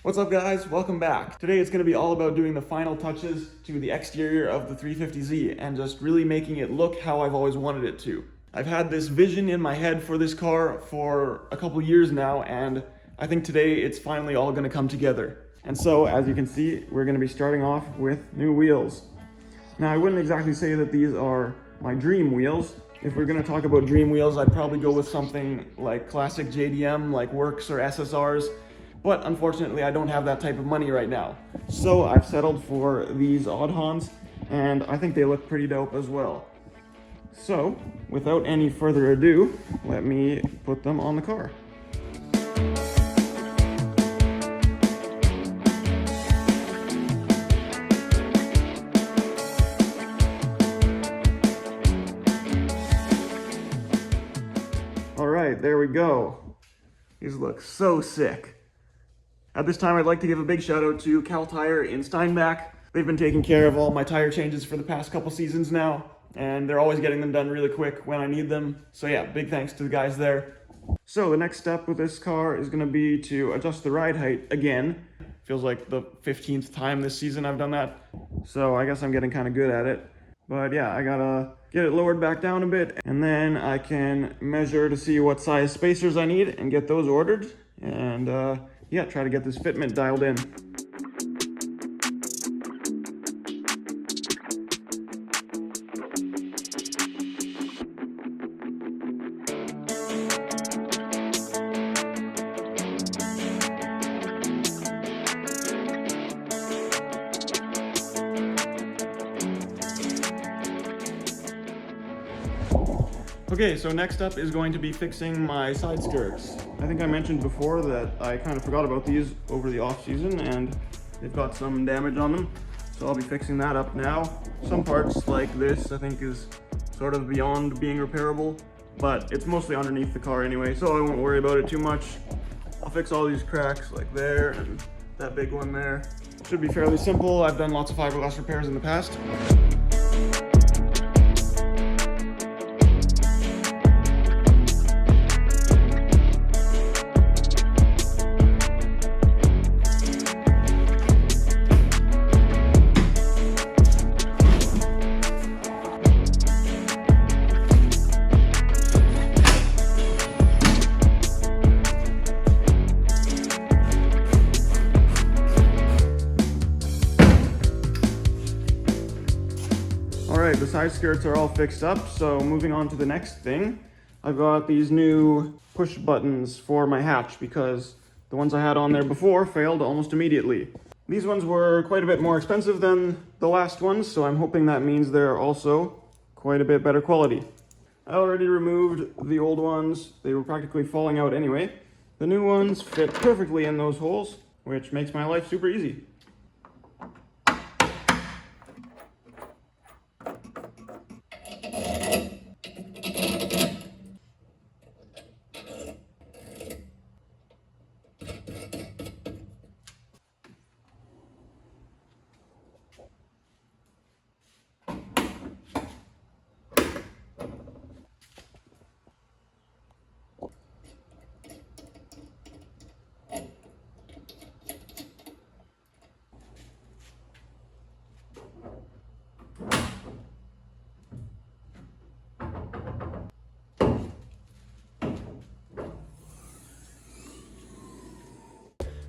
What's up guys, welcome back. Today it's going to be all about doing the final touches to the exterior of the 350Z and just really making it look how I've always wanted it to. I've had this vision in my head for this car for a couple years now, and I think today it's finally all going to come together. And so, as you can see, we're going to be starting off with new wheels. Now I wouldn't exactly say that these are my dream wheels. If we're going to talk about dream wheels, I'd probably go with something like classic JDM, like Works or SSRs. But unfortunately, I don't have that type of money right now. So I've settled for these Oddhons, and I think they look pretty dope as well. So, without any further ado, let me put them on the car. All right, there we go. These look so sick. At this time, I'd like to give a big shout out to Cal Tire in Steinbach. They've been taking care of all my tire changes for the past couple seasons now, and they're always getting them done really quick when I need them. So yeah, big thanks to the guys there. So the next step with this car is going to be to adjust the ride height again. Feels like the 15th time this season I've done that, so I guess I'm getting kind of good at it. But yeah, I gotta get it lowered back down a bit, and then I can measure to see what size spacers I need and get those ordered, and yeah, try to get this fitment dialed in. Okay, so next up is going to be fixing my side skirts. I think I mentioned before that I kind of forgot about these over the off season and they've got some damage on them. So I'll be fixing that up now. Some parts like this I think is sort of beyond being repairable, but it's mostly underneath the car anyway, so I won't worry about it too much. I'll fix all these cracks like there and that big one there. Should be fairly simple. I've done lots of fiberglass repairs in the past. Alright, the side skirts are all fixed up, so moving on to the next thing. I've got these new push buttons for my hatch because the ones I had on there before failed almost immediately. These ones were quite a bit more expensive than the last ones, so I'm hoping that means they're also quite a bit better quality. I already removed the old ones. They were practically falling out anyway. The new ones fit perfectly in those holes, which makes my life super easy.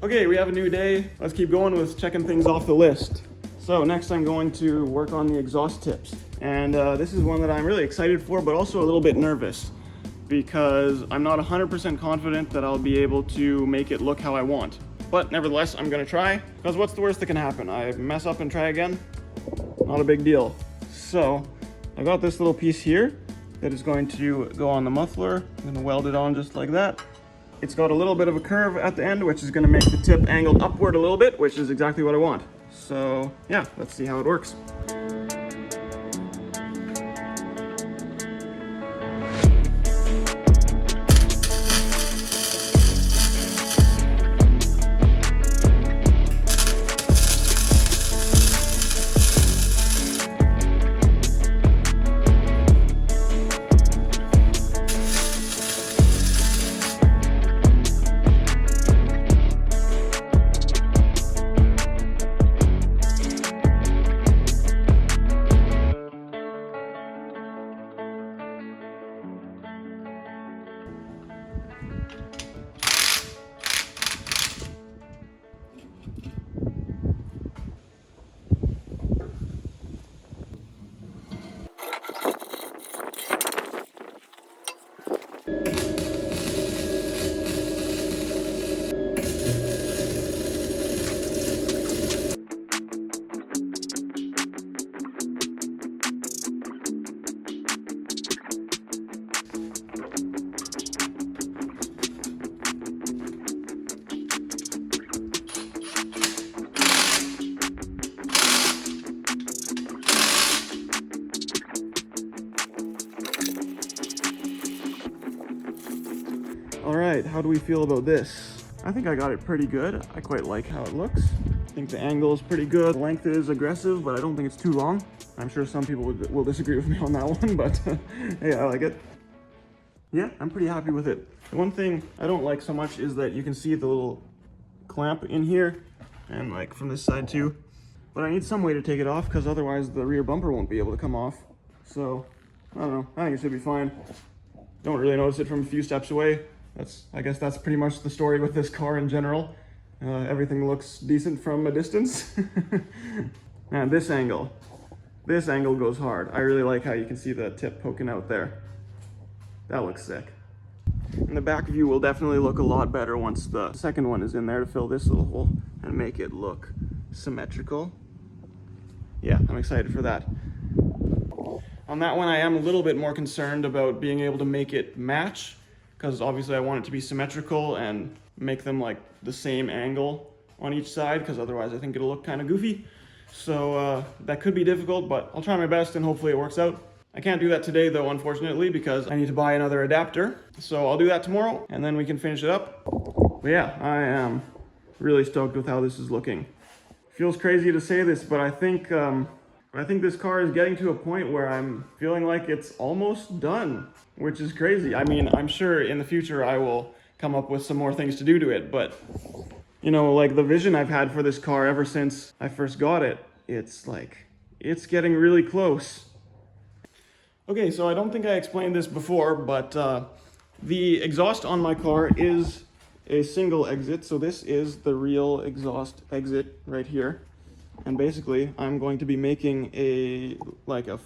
Okay, we have a new day. Let's keep going with checking things off the list. So next I'm going to work on the exhaust tips. And this is one that I'm really excited for, but also a little bit nervous because I'm not 100% confident that I'll be able to make it look how I want. But nevertheless, I'm gonna try, because what's the worst that can happen? I mess up and try again? Not a big deal. So I got this little piece here that is going to go on the muffler. I'm gonna weld it on just like that. It's got a little bit of a curve at the end, which is going to make the tip angled upward a little bit, which is exactly what I want. So yeah, let's see how it works. how do we feel about this? I think I got it pretty good. I quite like how it looks. I think the angle is pretty good. The length is aggressive, but I don't think it's too long. I'm sure some people will disagree with me on that one, but hey, I like it. Yeah, I'm pretty happy with it. The one thing I don't like so much is that you can see the little clamp in here, and like from this side too. But I need some way to take it off, because otherwise the rear bumper won't be able to come off. So, I don't know. I think it should be fine. Don't really notice it from a few steps away. I guess that's pretty much the story with this car in general. Everything looks decent from a distance. Man, this angle goes hard. I really like how you can see the tip poking out there. That looks sick. And the back view will definitely look a lot better once the second one is in there to fill this little hole and make it look symmetrical. Yeah, I'm excited for that. On that one, I am a little bit more concerned about being able to make it match, because obviously I want it to be symmetrical and make them like the same angle on each side, because otherwise I think it'll look kind of goofy. So that could be difficult, but I'll try my best and hopefully it works out. I can't do that today though, unfortunately, because I need to buy another adapter. So I'll do that tomorrow and then we can finish it up. But yeah, I am really stoked with how this is looking. Feels crazy to say this, but I think this car is getting to a point where I'm feeling like it's almost done, which is crazy. I mean, I'm sure in the future I will come up with some more things to do to it, but you know, like the vision I've had for this car ever since I first got it, it's getting really close. Okay, so I don't think I explained this before, but the exhaust on my car is a single exit. So this is the real exhaust exit right here. And basically, I'm going to be making a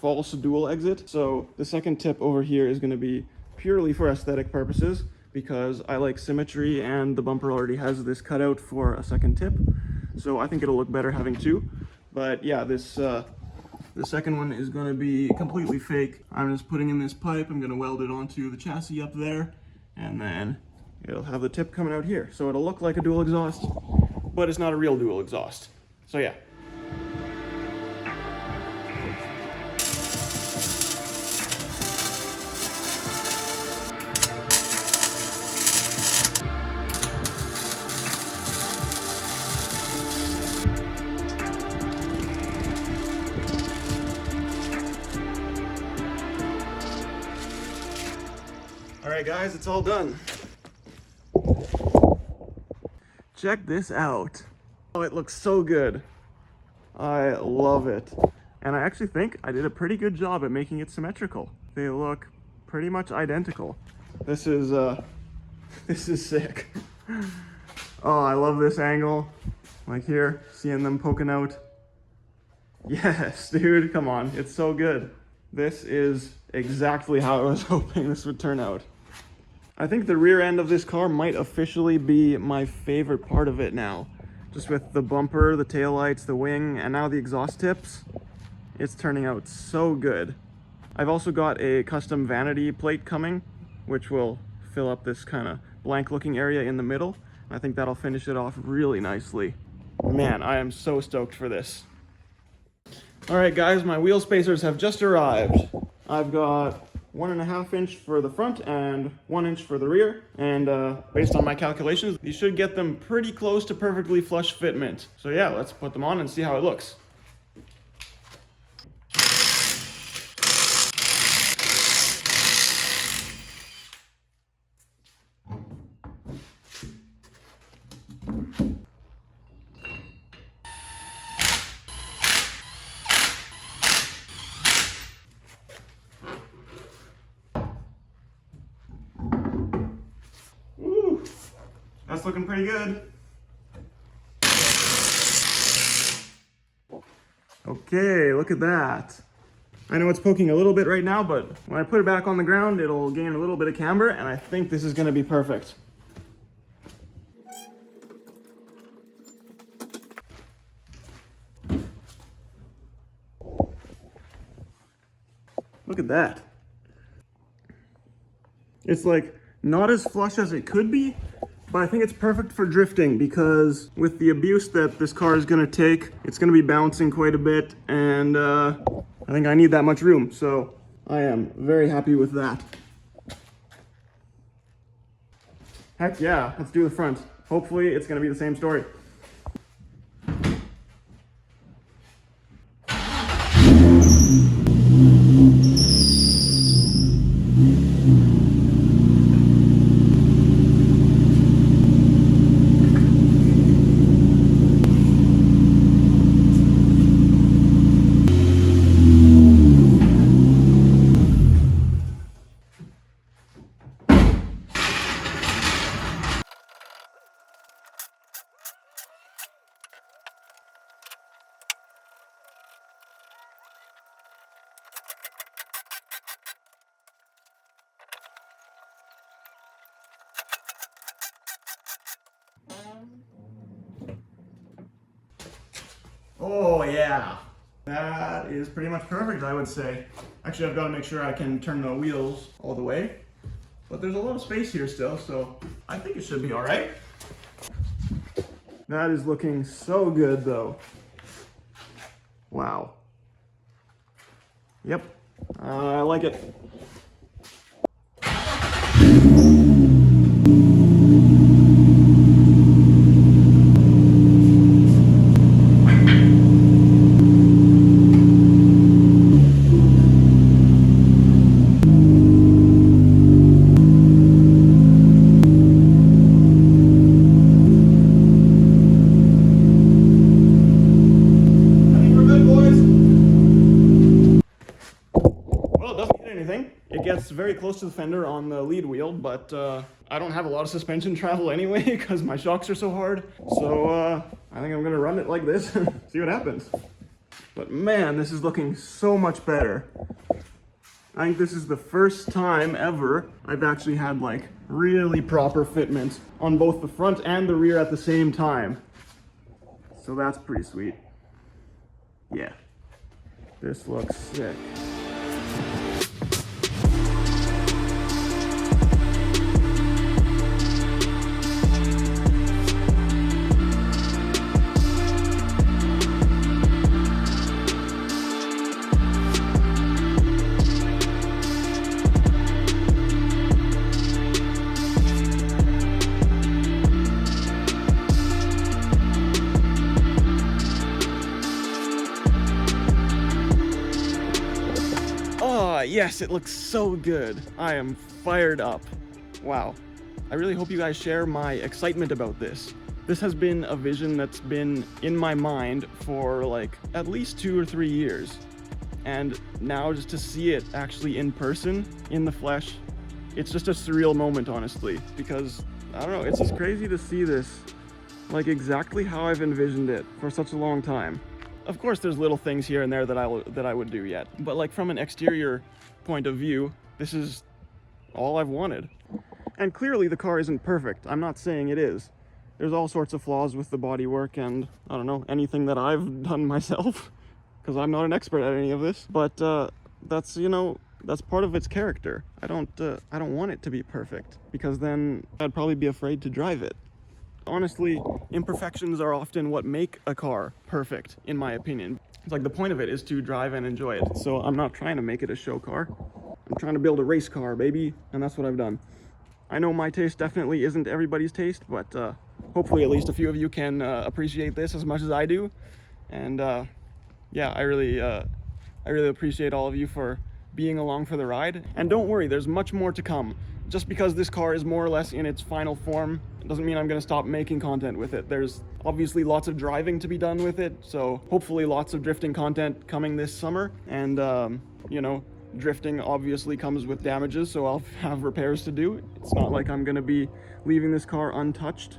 false dual exit. So the second tip over here is going to be purely for aesthetic purposes, because I like symmetry and the bumper already has this cutout for a second tip. So I think it'll look better having two. But yeah, the second one is going to be completely fake. I'm just putting in this pipe. I'm going to weld it onto the chassis up there, and then it'll have the tip coming out here. So it'll look like a dual exhaust, but it's not a real dual exhaust. So yeah. Alright guys, it's all done. Check this out. Oh, it looks so good. I love it. And I actually think I did a pretty good job at making it symmetrical. They look pretty much identical. This is sick. Oh, I love this angle. Like here, seeing them poking out. Yes, dude, come on. It's so good. This is exactly how I was hoping this would turn out. I think the rear end of this car might officially be my favorite part of it now. Just with the bumper, the taillights, the wing, and now the exhaust tips. It's turning out so good. I've also got a custom vanity plate coming, which will fill up this kind of blank looking area in the middle. I think that'll finish it off really nicely. Man, I am so stoked for this. Alright guys, my wheel spacers have just arrived. I've got 1.5 inch for the front and 1 inch for the rear, and based on my calculations, you should get them pretty close to perfectly flush fitment. So yeah, let's put them on and see how it looks. That's looking pretty good. Okay, look at that. I know it's poking a little bit right now, but when I put it back on the ground, it'll gain a little bit of camber, and I think this is gonna be perfect. Look at that. It's like not as flush as it could be, but I think it's perfect for drifting, because with the abuse that this car is going to take, it's going to be bouncing quite a bit, and I think I need that much room, so I am very happy with that. Heck yeah, let's do the front. Hopefully it's gonna be the same story. Oh yeah, that is pretty much perfect, I would say. Actually, I've got to make sure I can turn the wheels all the way, but there's a lot of space here still, so I think it should be all right. That is looking so good though. Wow. Yep, I like it. It gets very close to the fender on the lead wheel, but I don't have a lot of suspension travel anyway because my shocks are so hard. So I think I'm gonna run it like this and see what happens. But man, this is looking so much better. I think this is the first time ever I've actually had like really proper fitment on both the front and the rear at the same time. So that's pretty sweet. Yeah, this looks sick. Yes, it looks so good. I am fired up. Wow. I really hope you guys share my excitement about this. This has been a vision that's been in my mind for like at least 2 or 3 years. And now just to see it actually in person, in the flesh, it's just a surreal moment, honestly, because I don't know, it's just crazy to see this like exactly how I've envisioned it for such a long time. Of course, there's little things here and there that I would do yet, but like from an exterior point of view, this is all I've wanted. And clearly the car isn't perfect. I'm not saying it is. There's all sorts of flaws with the bodywork and I don't know, anything that I've done myself, because I'm not an expert at any of this. But that's, you know, that's part of its character. I don't want it to be perfect, because then I'd probably be afraid to drive it. Honestly, imperfections are often what make a car perfect, in my opinion. It's like the point of it is to drive and enjoy it. So I'm not trying to make it a show car. I'm trying to build a race car, baby, and that's what I've done. I know my taste definitely isn't everybody's taste, but hopefully at least a few of you can appreciate this as much as I do. And yeah, I really appreciate all of you for being along for the ride. And don't worry, there's much more to come. Just because this car is more or less in its final form, it doesn't mean I'm going to stop making content with it. There's obviously lots of driving to be done with it, so hopefully lots of drifting content coming this summer. And, you know, drifting obviously comes with damages, so I'll have repairs to do. It's not like I'm going to be leaving this car untouched.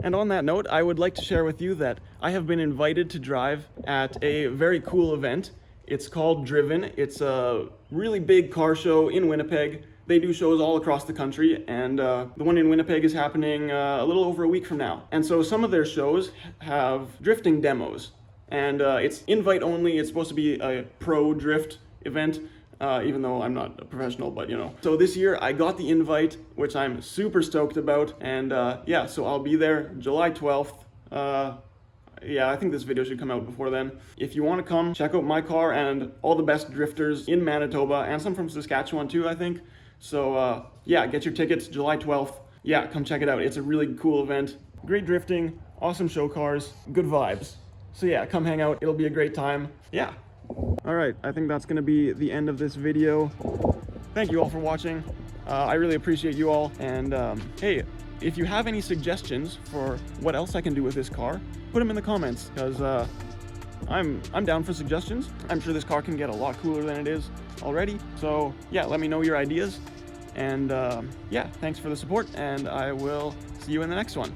And on that note, I would like to share with you that I have been invited to drive at a very cool event. It's called Driven. It's a really big car show in Winnipeg. They do shows all across the country, and the one in Winnipeg is happening a little over a week from now. And so some of their shows have drifting demos, and it's invite only. It's supposed to be a pro drift event, even though I'm not a professional, but you know. So this year I got the invite, which I'm super stoked about, and yeah, so I'll be there July 12th. Yeah, I think this video should come out before then. If you want to come, check out my car and all the best drifters in Manitoba, and some from Saskatchewan too, I think. So yeah, get your tickets July 12th. yeah, come check it out. It's a really cool event. Great drifting, awesome show cars, good vibes. So yeah, come hang out. It'll be a great time. Yeah. All right, I think that's gonna be the end of this video. Thank you all for watching. I really appreciate you all. And hey, if you have any suggestions for what else I can do with this car, put them in the comments, because I'm down for suggestions. I'm sure this car can get a lot cooler than it is already. So yeah, let me know your ideas. And yeah, thanks for the support, and I will see you in the next one.